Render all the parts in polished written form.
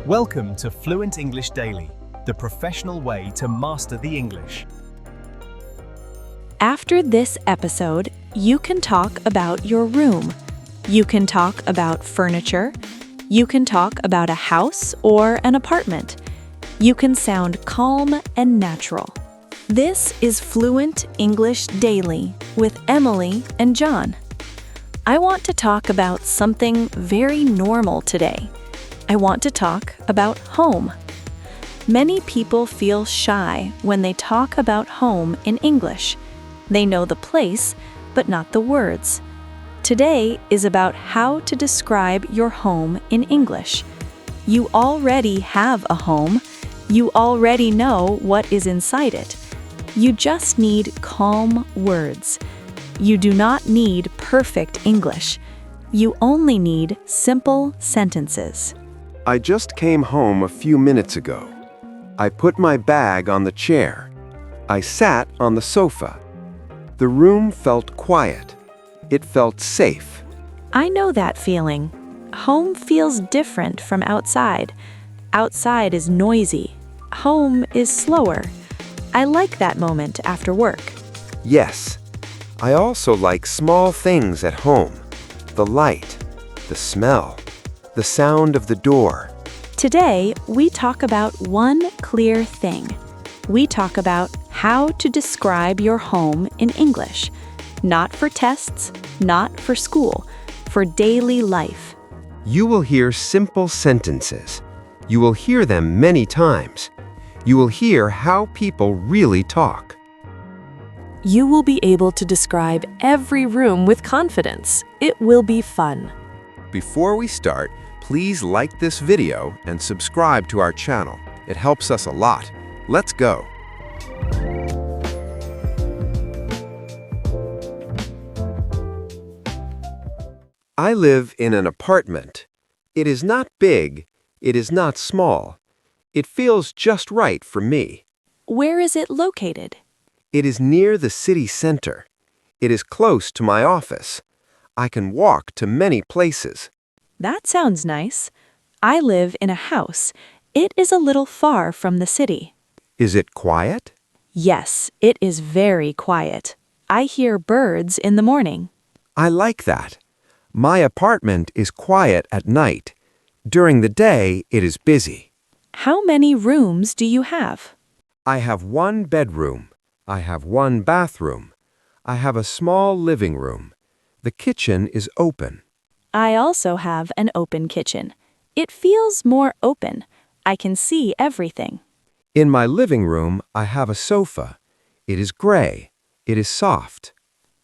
Welcome to Fluent English Daily, the professional way to master the English. After this episode, you can talk about your room. You can talk about furniture. You can talk about a house or an apartment. You can sound calm and natural. This is Fluent English Daily with Emily and John. I want to talk about something very normal today. I want to talk about home. Many people feel shy when they talk about home in English. They know the place, but not the words. Today is about how to describe your home in English. You already have a home. You already know what is inside it. You just need calm words. You do not need perfect English. You only need simple sentences. I just came home a few minutes ago. I put my bag on the chair. I sat on the sofa. The room felt quiet. It felt safe. I know that feeling. Home feels different from outside. Outside is noisy. Home is slower. I like that moment after work. Yes, I also like small things at home. The light, the smell, the sound of the door. Today, we talk about one clear thing. We talk about how to describe your home in English. Not for tests, not for school, for daily life. You will hear simple sentences. You will hear them many times. You will hear how people really talk. You will be able to describe every room with confidence. It will be fun. Before we start, please like this video and subscribe to our channel. It helps us a lot. Let's go. I live in an apartment. It is not big. It is not small. It feels just right for me. Where is it located? It is near the city center. It is close to my office. I can walk to many places. That sounds nice. I live in a house. It is a little far from the city. Is it quiet? Yes, it is very quiet. I hear birds in the morning. I like that. My apartment is quiet at night. During the day, it is busy. How many rooms do you have? I have one bedroom. I have one bathroom. I have a small living room. The kitchen is open. I also have an open kitchen. It feels more open. I can see everything. In my living room, I have a sofa. It is gray. It is soft.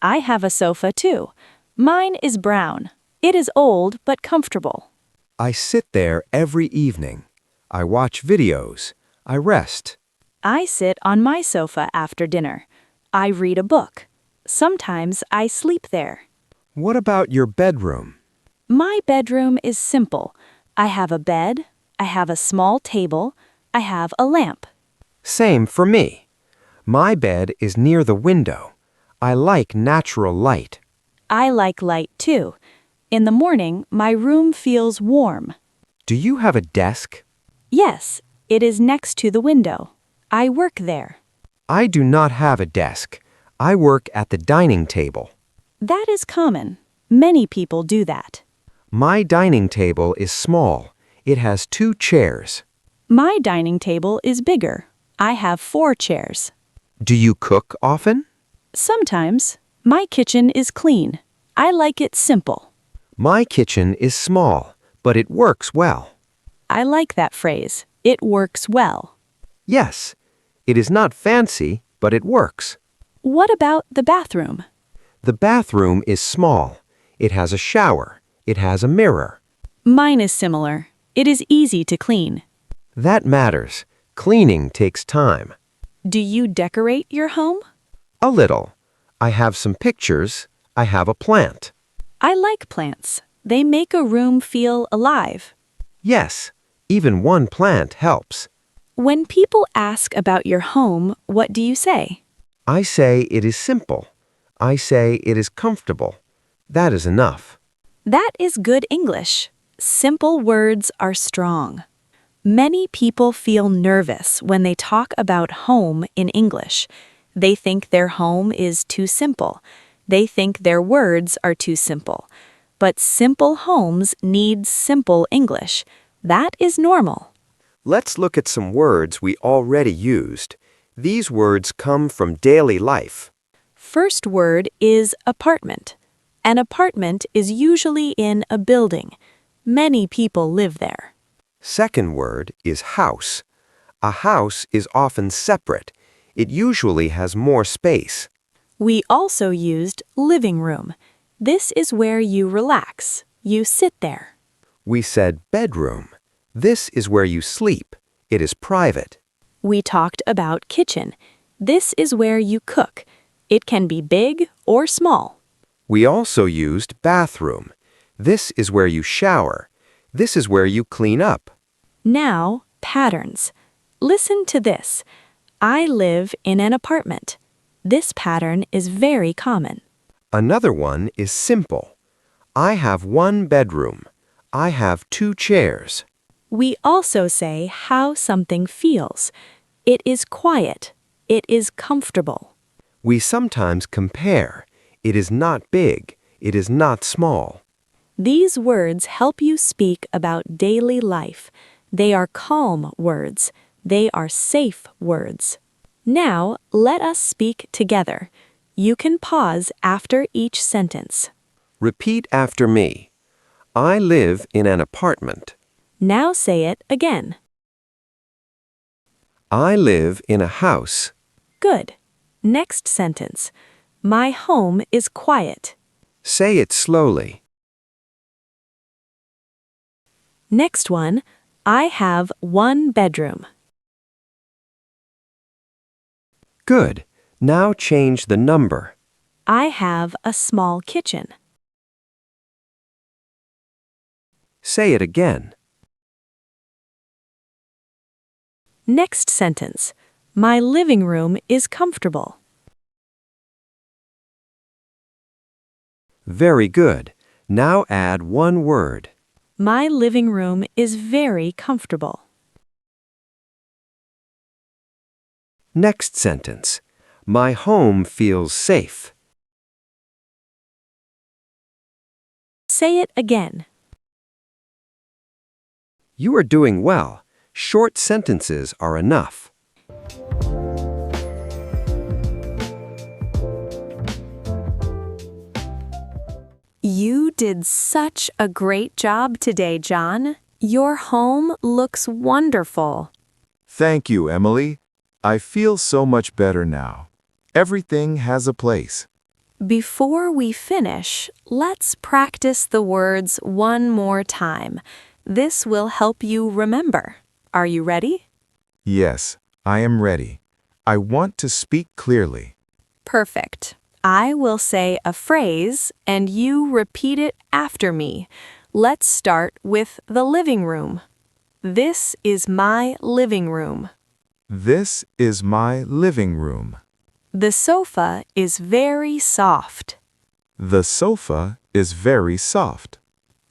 I have a sofa too. Mine is brown. It is old but comfortable. I sit there every evening. I watch videos. I rest. I sit on my sofa after dinner. I read a book. Sometimes I sleep there. What about your bedroom? My bedroom is simple. I have a bed. I have a small table. I have a lamp. Same for me. My bed is near the window. I like natural light. I like light too. In the morning, my room feels warm. Do you have a desk? Yes, it is next to the window. I work there. I do not have a desk. I work at the dining table. That is common. Many people do that. My dining table is small. It has 2 chairs. My dining table is bigger. I have 4 chairs. Do you cook often? Sometimes. My kitchen is clean. I like it simple. My kitchen is small, but it works well. I like that phrase. It works well. Yes, it is not fancy, but it works. What about the bathroom? The bathroom is small. It has a shower. It has a mirror. Mine is similar. It is easy to clean. That matters. Cleaning takes time. Do you decorate your home? A little. I have some pictures. I have a plant. I like plants. They make a room feel alive. Yes, even one plant helps. When people ask about your home, what do you say? I say it is simple. I say it is comfortable. That is enough. That is good English. Simple words are strong. Many people feel nervous when they talk about home in English. They think their home is too simple. They think their words are too simple. But simple homes need simple English. That is normal. Let's look at some words we already used. These words come from daily life. First word is apartment. An apartment is usually in a building. Many people live there. Second word is house. A house is often separate. It usually has more space. We also used living room. This is where you relax. You sit there. We said bedroom. This is where you sleep. It is private. We talked about kitchen. This is where you cook. It can be big or small. We also used bathroom. This is where you shower. This is where you clean up. Now, patterns. Listen to this. I live in an apartment. This pattern is very common. Another one is simple. I have one bedroom. I have two chairs. We also say how something feels. It is quiet. It is comfortable. We sometimes compare. It is not big. It is not small. These words help you speak about daily life. They are calm words. They are safe words. Now, let us speak together. You can pause after each sentence. Repeat after me. I live in an apartment. Now say it again. I live in a house. Good. Next sentence. My home is quiet. Say it slowly. Next one. I have one bedroom. Good. Now change the number. I have a small kitchen. Say it again. Next sentence. My living room is comfortable. Very good. Now add one word. My living room is very comfortable. Next sentence. My home feels safe. Say it again. You are doing well. Short sentences are enough. You did such a great job today, John. Your home looks wonderful. Thank you, Emily. I feel so much better now. Everything has a place. Before we finish, let's practice the words one more time. This will help you remember. Are you ready? Yes, I am ready. I want to speak clearly. Perfect. I will say a phrase and you repeat it after me. Let's start with the living room. This is my living room. This is my living room. The sofa is very soft. The sofa is very soft.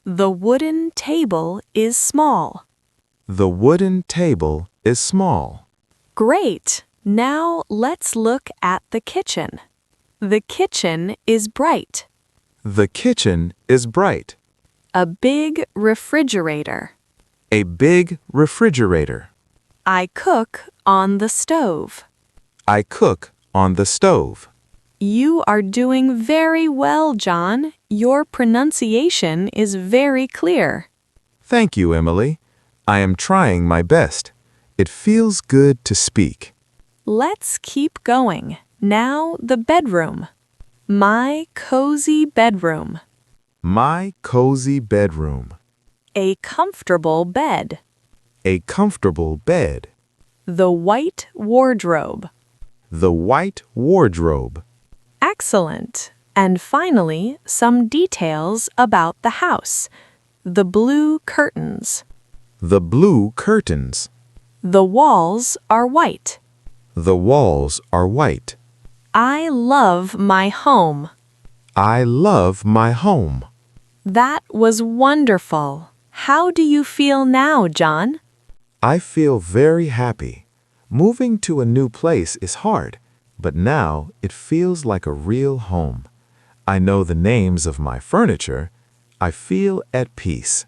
The wooden table is small. The wooden table is small. Great! Now let's look at the kitchen. The kitchen is bright. The kitchen is bright. A big refrigerator. A big refrigerator. I cook on the stove. I cook on the stove. You are doing very well, John. Your pronunciation is very clear. Thank you, Emily. I am trying my best. It feels good to speak. Let's keep going. Now the bedroom. My cozy bedroom. My cozy bedroom. A comfortable bed. A comfortable bed. The white wardrobe. The white wardrobe. Excellent. And finally, some details about the house. The blue curtains. The blue curtains. The walls are white. The walls are white. I love my home. I love my home. That was wonderful. How do you feel now, John? I feel very happy. Moving to a new place is hard, but now it feels like a real home. I know the names of my furniture. I feel at peace.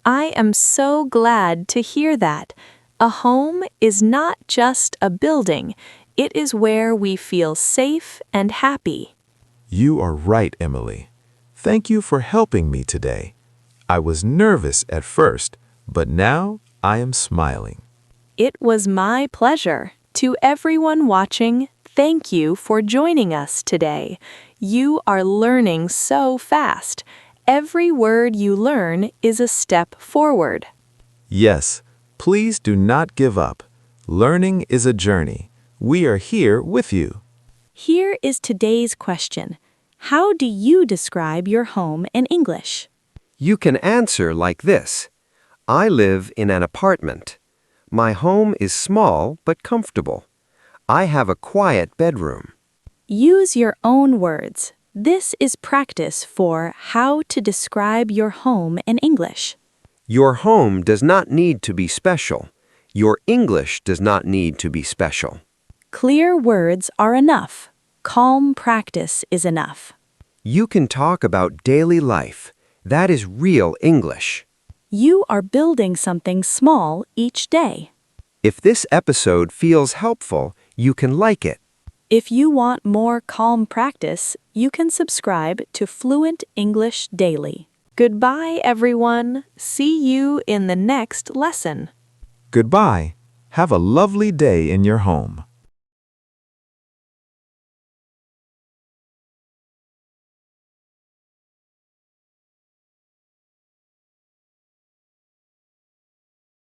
I am so glad to hear that. A home is not just a building, it is where we feel safe and happy. You are right, Emily. Thank you for helping me today. I was nervous at first, but now I am smiling. It was my pleasure. To everyone watching, thank you for joining us today. You are learning so fast. Every word you learn is a step forward. Yes, please do not give up. Learning is a journey. We are here with you. Here is today's question. How do you describe your home in English? You can answer like this. I live in an apartment. My home is small but comfortable. I have a quiet bedroom. Use your own words. This is practice for how to describe your home in English. Your home does not need to be special. Your English does not need to be special. Clear words are enough. Calm practice is enough. You can talk about daily life. That is real English. You are building something small each day. If this episode feels helpful, you can like it. If you want more calm practice, you can subscribe to Fluent English Daily. Goodbye, everyone. See you in the next lesson. Goodbye. Have a lovely day in your home.